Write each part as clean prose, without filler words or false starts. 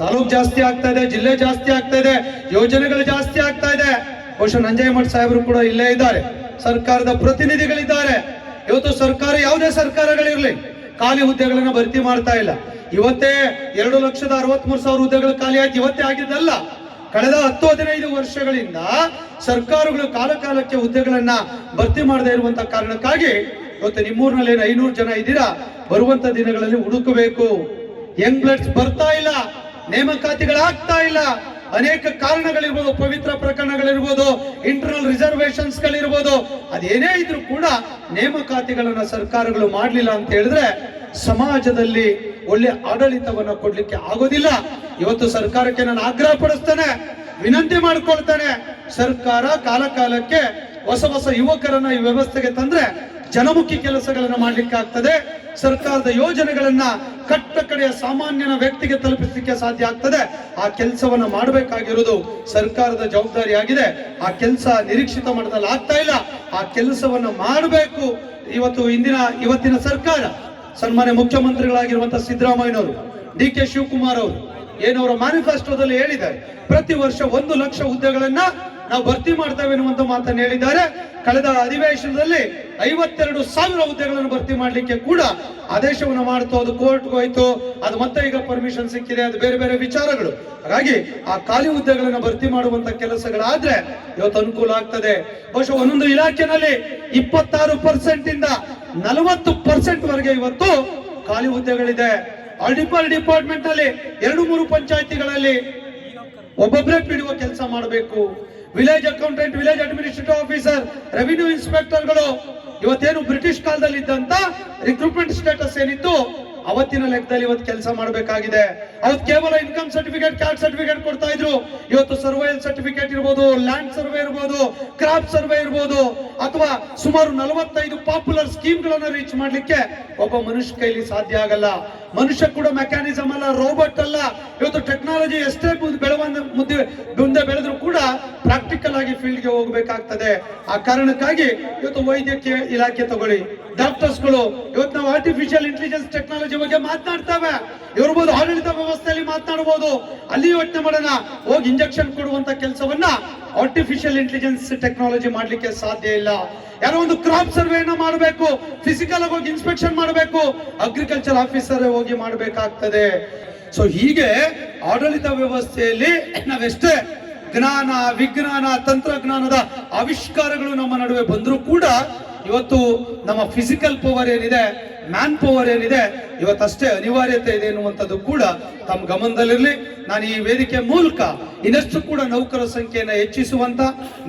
ತಾಲೂಕ್ ಜಾಸ್ತಿ ಆಗ್ತಾ ಇದೆ, ಜಿಲ್ಲೆ ಜಾಸ್ತಿ ಆಗ್ತಾ ಇದೆ, ಯೋಜನೆಗಳು ಜಾಸ್ತಿ ಆಗ್ತಾ ಇದೆ. ಬಹುಶಃ ನಂಜಯ್ಯಮಠ ಸಾಹೇಬರು ಕೂಡ ಇಲ್ಲೇ ಇದ್ದಾರೆ, ಸರ್ಕಾರದ ಪ್ರತಿನಿಧಿಗಳಿದ್ದಾರೆ. ಇವತ್ತು ಸರ್ಕಾರ ಯಾವುದೇ ಸರ್ಕಾರಗಳಿರ್ಲಿ ಖಾಲಿ ಹುದ್ದೆಗಳನ್ನ ಭರ್ತಿ ಮಾಡ್ತಾ ಇಲ್ಲ. ಇವತ್ತೇ 2,63,000 ಹುದ್ದೆಗಳು ಖಾಲಿ ಆಗಿ ಇವತ್ತೇ ಆಗಿದ್ದಲ್ಲ. ಕಳೆದ 10-15 ವರ್ಷಗಳಿಂದ ಸರ್ಕಾರಗಳು ಕಾಲಕಾಲಕ್ಕೆ ಹುದ್ದೆಗಳನ್ನ ಭರ್ತಿ ಮಾಡದೇ ಇರುವಂತ ಕಾರಣಕ್ಕಾಗಿ ಇವತ್ತು ನಿಮ್ಮೂರಿನಲ್ಲಿ 500 ಜನ ಇದ್ದೀರಾ, ಬರುವಂತ ದಿನಗಳಲ್ಲಿ ಹುಡುಕಬೇಕು. ಯಂಗ್ ಬ್ಲಡ್ಸ್ ಬರ್ತಾ ಇಲ್ಲ, ನೇಮಕಾತಿಗಳಾಗ್ತಾ ಇಲ್ಲ. ಅನೇಕ ಕಾರಣಗಳಿರ್ಬೋದು, ಪವಿತ್ರ ಪ್ರಕರಣಗಳಿರ್ಬೋದು, ಇಂಟರ್ನಲ್ ರಿಸರ್ವೇಶನ್ಸ್ ಗಳಿರ್ಬೋದು. ಅದೇನೇ ಇದ್ರೂ ಕೂಡ ನೇಮಕಾತಿಗಳನ್ನ ಸರ್ಕಾರಗಳು ಮಾಡಲಿಲ್ಲ ಅಂತ ಹೇಳಿದ್ರೆ ಸಮಾಜದಲ್ಲಿ ಒಳ್ಳೆ ಆಡಳಿತವನ್ನ ಕೊಡ್ಲಿಕ್ಕೆ ಆಗೋದಿಲ್ಲ. ಇವತ್ತು ಸರ್ಕಾರಕ್ಕೆ ನಾನು ಆಗ್ರಹ ಪಡಿಸ್ತೇನೆ, ವಿನಂತಿ ಮಾಡ್ಕೊಳ್ತೇನೆ, ಸರ್ಕಾರ ಕಾಲಕಾಲಕ್ಕೆ ಹೊಸ ಯುವಕರನ್ನ ಈ ವ್ಯವಸ್ಥೆಗೆ ತಂದ್ರೆ ಜನಮುಖಿ ಕೆಲಸಗಳನ್ನ ಮಾಡ್ಲಿಕ್ಕೆ ಆಗ್ತದೆ. ಸರ್ಕಾರದ ಯೋಜನೆಗಳನ್ನ ಕಟ್ಟ ಕಡೆಯ ಸಾಮಾನ್ಯನ ವ್ಯಕ್ತಿಗೆ ತಲುಪಿಸಲಿಕ್ಕೆ ಸಾಧ್ಯ ಆಗ್ತದೆ. ಆ ಕೆಲಸವನ್ನ ಮಾಡಬೇಕಾಗಿರೋದು ಸರ್ಕಾರದ ಜವಾಬ್ದಾರಿ ಆಗಿದೆ. ಆ ಕೆಲಸ ನಿರೀಕ್ಷಿತ ಮಟ್ಟದಲ್ಲಿ ಆಗ್ತಾ ಇಲ್ಲ, ಆ ಕೆಲಸವನ್ನ ಮಾಡಬೇಕು. ಇವತ್ತಿನ ಸರ್ಕಾರ, ಸನ್ಮಾನ್ಯ ಮುಖ್ಯಮಂತ್ರಿಗಳಾಗಿರುವಂತಹ ಸಿದ್ದರಾಮಯ್ಯನವರು, DK ಶಿವಕುಮಾರ್ ಅವರು ಏನವರ ಮ್ಯಾನಿಫೆಸ್ಟೋದಲ್ಲಿ ಹೇಳಿದ್ದಾರೆ, ಪ್ರತಿ ವರ್ಷ 1 ಲಕ್ಷ ಹುದ್ದೆಗಳನ್ನ ನಾವು ಭರ್ತಿ ಮಾಡ್ತೇವೆ ಎನ್ನುವಂತ ಮಾತನ್ನು ಹೇಳಿದ್ದಾರೆ. ಕಳೆದ ಅಧಿವೇಶನದಲ್ಲಿ 52,000 ಹುದ್ದೆಗಳನ್ನು ಭರ್ತಿ ಮಾಡ್ಲಿಕ್ಕೆ ಕೂಡ ಆದೇಶವನ್ನು ಮಾಡ್ತು. ಅದು ಕೋರ್ಟ್ಗೆ ಹೋಯ್ತು, ಅದು ಮತ್ತೆ ಈಗ ಪರ್ಮಿಷನ್ ಸಿಕ್ಕಿದೆ, ಅದು ಬೇರೆ ಬೇರೆ ವಿಚಾರಗಳು. ಹಾಗಾಗಿ ಆ ಖಾಲಿ ಹುದ್ದೆಗಳನ್ನು ಭರ್ತಿ ಮಾಡುವಂತ ಕೆಲಸಗಳಾದ್ರೆ ಇವತ್ತು ಅನುಕೂಲ ಆಗ್ತದೆ. ಬಹುಶಃ ಒಂದೊಂದು ಇಲಾಖೆನಲ್ಲಿ 26% ಇಂದ 40% ವರೆಗೆ ಇವತ್ತು ಖಾಲಿ ಹುದ್ದೆಗಳಿದೆ. ಡಿಪಾರ್ಟ್ಮೆಂಟ್ ನಲ್ಲಿ 2-3 ಪಂಚಾಯತಿಗಳಲ್ಲಿ ಒಬ್ಬೊಬ್ಬರೇ ಪಿಡುವ ಕೆಲಸ ಮಾಡಬೇಕು. Village accountant, village administrative officer, revenue ಇನ್ಸ್ಪೆಕ್ಟರ್ಗಳು ಇವತ್ತೇನು ಬ್ರಿಟಿಷ್ ಕಾಲದಲ್ಲಿ ಇದ್ದಂತ ರಿಕ್ರೂಟ್ಮೆಂಟ್ ಸ್ಟೇಟಸ್ ಏನಿತ್ತು ಅವತ್ತಿನ ಲೆಕ್ಕದಲ್ಲಿ ಇವತ್ತು ಕೆಲಸ ಮಾಡಬೇಕಾಗಿದೆ. ಅವತ್ತು ಕೇವಲ ಇನ್ಕಮ್ ಸರ್ಟಿಫಿಕೇಟ್, ಕ್ಯಾಸ್ಟ್ ಸರ್ಟಿಫಿಕೇಟ್ ಕೊಡ್ತಾ ಇದ್ರು. ಇವತ್ತು ಸರ್ವೈವಲ್ ಸರ್ಟಿಫಿಕೇಟ್ ಇರ್ಬೋದು, ಲ್ಯಾಂಡ್ ಸರ್ವೆ ಇರ್ಬೋದು, ಕ್ರಾಪ್ ಸರ್ವೆ ಇರ್ಬೋದು, ಅಥವಾ ಸುಮಾರು 45 ಪಾಪ್ಯುಲರ್ ಸ್ಕೀಮ್ಗಳನ್ನ ರೀಚ್ ಮಾಡ್ಲಿಕ್ಕೆ ಒಬ್ಬ ಮನುಷ್ಯ ಕೈಲಿ ಸಾಧ್ಯ ಆಗಲ್ಲ. ಮನುಷ್ಯ ಕೂಡ ಮೆಕ್ಯಾನಿಸಮ್ ಅಲ್ಲ, ರೋಬೋಟ್ ಅಲ್ಲ. ಇವತ್ತು ಟೆಕ್ನಾಲಜಿ ಎಷ್ಟೇ ಮುಂದೆ ಬೆಳೆದ್ರು ಕೂಡ ಪ್ರಾಕ್ಟಿಕಲ್ ಆಗಿ ಫೀಲ್ಡ್ಗೆ ಹೋಗ್ಬೇಕಾಗ್ತದೆ. ಆ ಕಾರಣಕ್ಕಾಗಿ ಇವತ್ತು ವೈದ್ಯಕೀಯ ಇಲಾಖೆ ತಗೊಳ್ಳಿ, ಡಾಕ್ಟರ್ಸ್ಗಳು, ಇವತ್ತು ನಾವು ಆರ್ಟಿಫಿಷಿಯಲ್ ಇಂಟೆಲಿಜೆನ್ಸ್ ಟೆಕ್ನಾಲಜಿ ಬಗ್ಗೆ ಮಾತನಾಡ್ತೇವೆ. ಇರ್ಬೋದು ಆಡಳಿತ ವ್ಯವಸ್ಥೆಯಲ್ಲಿ ಮಾತನಾಡಬಹುದು, ಅಲ್ಲಿ ಯೋಚನೆ ಮಾಡೋಣ. ಹೋಗಿ ಇಂಜೆಕ್ಷನ್ ಕೊಡುವಂತ ಕೆಲಸವನ್ನ ಆರ್ಟಿಫಿಷಿಯಲ್ ಇಂಟೆಲಿಜೆನ್ಸ್ ಟೆಕ್ನಾಲಜಿ ಮಾಡ್ಲಿಕ್ಕೆ ಸಾಧ್ಯ ಇಲ್ಲ. ಯಾರೋ ಒಂದು ಕ್ರಾಪ್ ಸರ್ವೆಯನ್ನ ಮಾಡಬೇಕು, ಫಿಸಿಕಲ್ ಆಗಿ ಹೋಗಿ ಇನ್ಸ್ಪೆಕ್ಷನ್ ಮಾಡಬೇಕು, ಅಗ್ರಿಕಲ್ಚರ್ ಆಫೀಸರ್ ಹೋಗಿ ಮಾಡಬೇಕಾಗ್ತದೆ. ಸೊ ಹೀಗೆ ಆಡಳಿತ ವ್ಯವಸ್ಥೆಯಲ್ಲಿ ನಾವೆಷ್ಟೇ ಜ್ಞಾನ, ವಿಜ್ಞಾನ, ತಂತ್ರಜ್ಞಾನದ ಆವಿಷ್ಕಾರಗಳು ನಮ್ಮ ನಡುವೆ ಬಂದರೂ ಕೂಡ ಇವತ್ತು ನಮ್ಮ ಫಿಸಿಕಲ್ ಪವರ್ ಏನಿದೆ, ಮ್ಯಾನ್ ಪವರ್ ಏನಿದೆ, ಇವತ್ತಷ್ಟೇ ಅನಿವಾರ್ಯತೆ ಇದೆ ಎನ್ನುವಂಥದ್ದು ಕೂಡ ತಮ್ಮ ಗಮನದಲ್ಲಿರಲಿ. ನಾನು ಈ ವೇದಿಕೆ ಮೂಲಕ ಇನ್ನಷ್ಟು ಕೂಡ ನೌಕರ ಸಂಖ್ಯೆಯನ್ನು ಹೆಚ್ಚಿಸುವಂತ,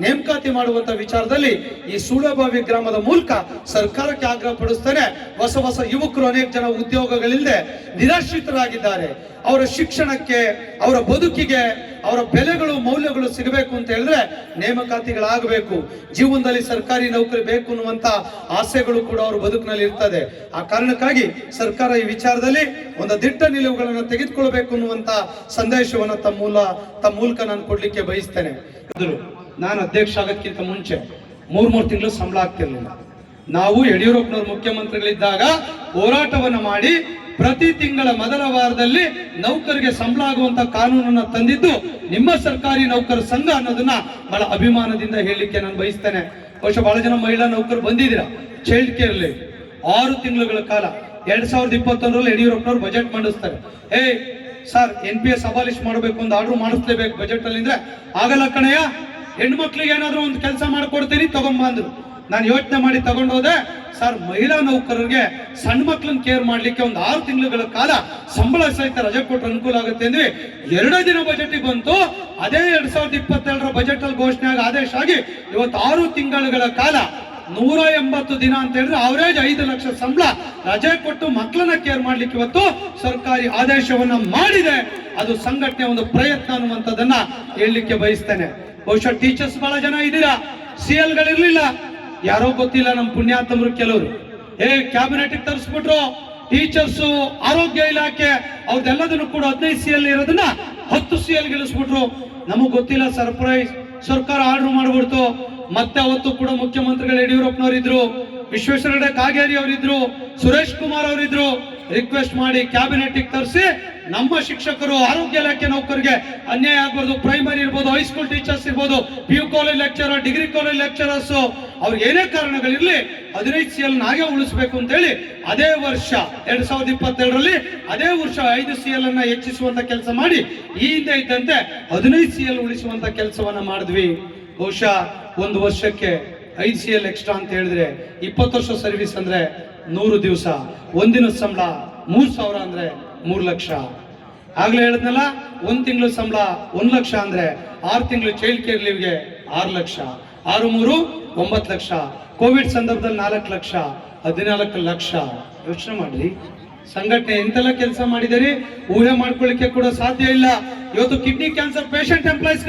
ನೇಮಕಾತಿ ಮಾಡುವಂತ ವಿಚಾರದಲ್ಲಿ ಈ ಸೂಳಬಾವಿ ಗ್ರಾಮದ ಮೂಲಕ ಸರ್ಕಾರಕ್ಕೆ ಆಗ್ರಹ ಪಡಿಸ್ತೇನೆ. ಹೊಸ ಯುವಕರು ಅನೇಕ ಜನ ಉದ್ಯೋಗಗಳಿಲ್ಲದೆ ನಿರಾಶ್ರಿತರಾಗಿದ್ದಾರೆ. ಅವರ ಶಿಕ್ಷಣಕ್ಕೆ, ಅವರ ಬದುಕಿಗೆ, ಅವರ ಬೆಲೆಗಳು, ಮೌಲ್ಯಗಳು ಸಿಗಬೇಕು ಅಂತ ಹೇಳಿದ್ರೆ ನೇಮಕಾತಿಗಳಾಗಬೇಕು. ಜೀವನದಲ್ಲಿ ಸರ್ಕಾರಿ ನೌಕರಿ ಬೇಕು ಅನ್ನುವಂತ ಆಸೆಗಳು ಕೂಡ ಅವರ ಬದುಕಿನಲ್ಲಿ ಇರ್ತದೆ. ಆ ಕಾರಣಕ್ಕಾಗಿ ಸರ್ಕಾರ ಈ ವಿಚಾರದಲ್ಲಿ ಒಂದು ದಿಟ್ಟ ನಿಲುವುಗಳನ್ನು ತೆಗೆದುಕೊಳ್ಬೇಕು ಅನ್ನುವಂತ ಸಂದೇಶವನ್ನು ತಮ್ಮ ಮೂಲಕ ನಾನು ಕೊಡ್ಲಿಕ್ಕೆ ಬಯಸ್ತೇನೆ. ನಾನು ಅಧ್ಯಕ್ಷ ಆಗೋದಕ್ಕಿಂತ ಮುಂಚೆ 3 ತಿಂಗಳು ಸಂಬಳ ಆಗ್ತಿರ್ಲಿಲ್ಲ. ನಾವು ಯಡಿಯೂರಪ್ಪನವರು ಮುಖ್ಯಮಂತ್ರಿಗಳಿದ್ದಾಗ ಹೋರಾಟವನ್ನು ಮಾಡಿ ಪ್ರತಿ ತಿಂಗಳ ಮೊದಲ ವಾರದಲ್ಲಿ ನೌಕರಿಗೆ ಸಂಬಳ ಆಗುವಂತ ಕಾನೂನನ್ನ ತಂದಿದ್ದು ನಿಮ್ಮ ಸರ್ಕಾರಿ ನೌಕರ ಸಂಘ ಅನ್ನೋದನ್ನ ಬಹಳ ಅಭಿಮಾನದಿಂದ ಹೇಳಲಿಕ್ಕೆ ನಾನು ಬಯಸ್ತೇನೆ. ಬಹುಶಃ ಬಹಳ ಜನ ಮಹಿಳಾ ನೌಕರು ಬಂದಿದ್ದೀರಾ. ಚೈಲ್ಡ್ ಕೇರ್ಲಿ 6 ತಿಂಗಳುಗಳ ಕಾಲ 2021ರಲ್ಲಿ ಯಡಿಯೂರಪ್ಪನವರು ಬಜೆಟ್ ಮಂಡಿಸ್ತಾರೆ. ಸರ್ NPS ಅಬಾಲಿಷ್ ಮಾಡಬೇಕು ಅಂತ ಆರ್ಡರ್ ಮಾಡಿಸ್ಲೇಬೇಕು ಬಜೆಟ್ ಅಲ್ಲಿ ಅಂದ್ರೆ ಆಗಲ್ಲ ಕಣಯ್ಯ, ಹೆಣ್ಮಕ್ಳಿಗೆ ಏನಾದ್ರು ಒಂದು ಕೆಲಸ ಮಾಡ್ಕೊಡ್ತೀನಿ ತಗೊಂಬಂದ್ರು. ನಾನು ಯೋಚನೆ ಮಾಡಿ ತಗೊಂಡೋದೆ. ಸರ್, ಮಹಿಳಾ ನೌಕರರಿಗೆ ಸಣ್ಣ ಮಕ್ಳನ್ನ ಕೇರ್ ಮಾಡ್ಲಿಕ್ಕೆ ಒಂದು 6 ತಿಂಗಳುಗಳ ಕಾಲ ಸಂಬಳ ಸಹಿತ ರಜೆ ಕೊಟ್ಟರೆ ಅನುಕೂಲ ಆಗುತ್ತೆ ಅಂದ್ರೆ 2 ದಿನ ಬಜೆಟ್ ಬಂತು. ಅದೇ 2022ರ ಬಜೆಟ್ ಅಲ್ಲಿ ಘೋಷಣೆ ಆಗಿ ಆದೇಶ ಆಗಿ ಇವತ್ತು 6 ತಿಂಗಳುಗಳ ಕಾಲ 180 ದಿನ ಅಂತ ಹೇಳಿದ್ರೆ ಅವರೇಜ್ 5 ಲಕ್ಷ ಸಂಬಳ ರಜೆ ಕೊಟ್ಟು ಮಕ್ಕಳನ್ನ ಕೇರ್ ಮಾಡ್ಲಿಕ್ಕೆ ಇವತ್ತು ಸರ್ಕಾರಿ ಆದೇಶವನ್ನ ಮಾಡಿದೆ. ಅದು ಸಂಘಟನೆ ಒಂದು ಪ್ರಯತ್ನ ಅನ್ನುವಂಥದ್ದನ್ನ ಹೇಳಲಿಕ್ಕೆ ಬಯಸ್ತೇನೆ. ಬಹುಶಃ ಟೀಚರ್ಸ್ ಬಹಳ ಜನ ಇದ್ದೀರಾ, CL ಗಳಿರ್ಲಿಲ್ಲ. ಯಾರೋ ಗೊತ್ತಿಲ್ಲ, ನಮ್ಮ ಪುಣ್ಯಾತಮರು ಕೆಲವರು ಕ್ಯಾಬಿನೆಟ್ ತರಿಸ್ಬಿಟ್ರು. ಟೀಚರ್ಸ್, ಆರೋಗ್ಯ ಇಲಾಖೆ ಅವ್ರದೆಲ್ಲದನ್ನು ಕೂಡ 15 CL ಇರೋದನ್ನ 10 CL ಗಿಳಿಸ್ಬಿಟ್ರು. ನಮಗ್ ಗೊತ್ತಿಲ್ಲ, ಸರ್ಪ್ರೈಸ್ ಸರ್ಕಾರ ಆರ್ಡರ್ ಮಾಡ್ಬಿಡ್ತು. ಮತ್ತೆ ಅವತ್ತು ಕೂಡ ಮುಖ್ಯಮಂತ್ರಿಗಳು ಯಡಿಯೂರಪ್ಪನವರಿದ್ರು, ವಿಶ್ವೇಶ್ವರ ಕಾಗೇರಿ ಅವರಿದ್ರು, ಸುರೇಶ್ ಕುಮಾರ್ ಅವರಿದ್ರು. ರಿಕ್ವೆಸ್ಟ್ ಮಾಡಿ ಕ್ಯಾಬಿನೆಟ್ ತರಿಸಿ ನಮ್ಮ ಶಿಕ್ಷಕರು, ಆರೋಗ್ಯ ಇಲಾಖೆ ನೌಕರಿಗೆ ಅನ್ಯಾಯ ಆಗಬಾರ್ದು. ಪ್ರೈಮರಿ ಇರ್ಬೋದು, ಹೈಸ್ಕೂಲ್ ಟೀಚರ್ಸ್ ಇರ್ಬೋದು, PU college lecturer, degree college lecturers, ಅವ್ರಿಗೆ ಏನೇ ಕಾರಣಗಳಿರ್ಲಿ 15 CL ನಾಗೆ ಉಳಿಸಬೇಕು ಅಂತ ಹೇಳಿ ಅದೇ ವರ್ಷ 2022ರಲ್ಲಿ ಅದೇ ವರ್ಷ 5 CL ಅನ್ನ ಹೆಚ್ಚಿಸುವಂತ ಕೆಲಸ ಮಾಡಿ ಈ ಹಿಂದೆ ಇದ್ದಂತೆ 15 CL ಉಳಿಸುವಂತ ಕೆಲಸವನ್ನ ಮಾಡಿದ್ವಿ. ಬಹುಶಃ ಒಂದು ವರ್ಷಕ್ಕೆ 5 CL ಎಕ್ಸ್ಟ್ರಾ ಅಂತ ಹೇಳಿದ್ರೆ 20 ವರ್ಷ ಸರ್ವಿಸ್ ಅಂದ್ರೆ 100 ದಿವಸ, ಒಂದಿನ ಸಂಬಳ 3,000 ಅಂದ್ರೆ 3 ಲಕ್ಷ. ಆಗ್ಲೇ ಹೇಳಿದ್ನಲ್ಲ, 1 ತಿಂಗಳು ಸಂಬಳ 1 ಲಕ್ಷ ಅಂದ್ರೆ 6 ತಿಂಗಳು ಚೈಲ್ಡ್ ಕೇರ್ ಲೀವ್ಗೆ 6 ಲಕ್ಷ, 6 3 9 ಲಕ್ಷ. ಕೋವಿಡ್ ಸಂದರ್ಭದಲ್ಲಿ 4 ಲಕ್ಷ, 14 ಲಕ್ಷ. ಯೋಚನೆ ಮಾಡಿ, ಸಂಘಟನೆ ಎಂತೆಲ್ಲ ಕೆಲಸ ಮಾಡಿದಿರಿ ಊಹೆ ಮಾಡ್ಕೊಳ್ಳಿಕ್ಕೆ ಕೂಡ ಸಾಧ್ಯ ಇಲ್ಲ. ಇವತ್ತು ಕಿಡ್ನಿ ಕ್ಯಾನ್ಸರ್ ಪೇಷಂಟ್ ಎಂಪ್ಲಾಯ್ಸ್